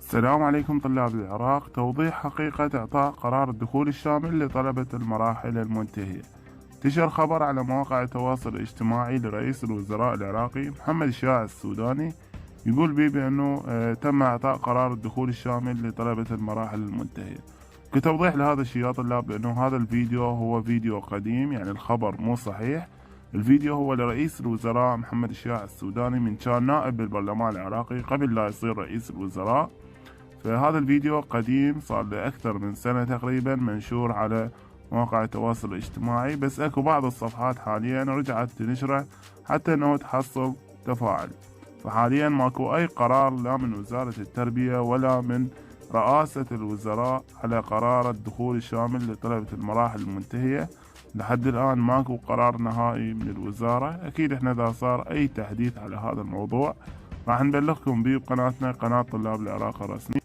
السلام عليكم طلاب العراق. توضيح حقيقة إعطاء قرار الدخول الشامل لطلبة المراحل المنتهية. انتشر خبر على مواقع التواصل الاجتماعي لرئيس الوزراء العراقي محمد الشياع السوداني يقول بيه بأنه تم إعطاء قرار الدخول الشامل لطلبة المراحل المنتهية. كتوضيح لهذا الشيء يا طلاب بأنه هذا الفيديو هو فيديو قديم، يعني الخبر مو صحيح. الفيديو هو لرئيس الوزراء محمد الشياع السوداني من كان نائب بالبرلمان العراقي قبل لا يصير رئيس الوزراء. فهذا الفيديو قديم، صار له أكثر من سنة تقريبا منشور على مواقع التواصل الاجتماعي، بس اكو بعض الصفحات حاليا رجعت تنشره حتى انه تحصل تفاعل. فحاليا ماكو اي قرار لا من وزارة التربية ولا من رئاسة الوزراء على قرار الدخول الشامل لطلبة المراحل المنتهية. لحد الآن ماكو قرار نهائي من الوزارة. أكيد إحنا إذا صار أي تحديث على هذا الموضوع راح نبلغكم به بقناتنا، قناة طلاب العراق الرسمي.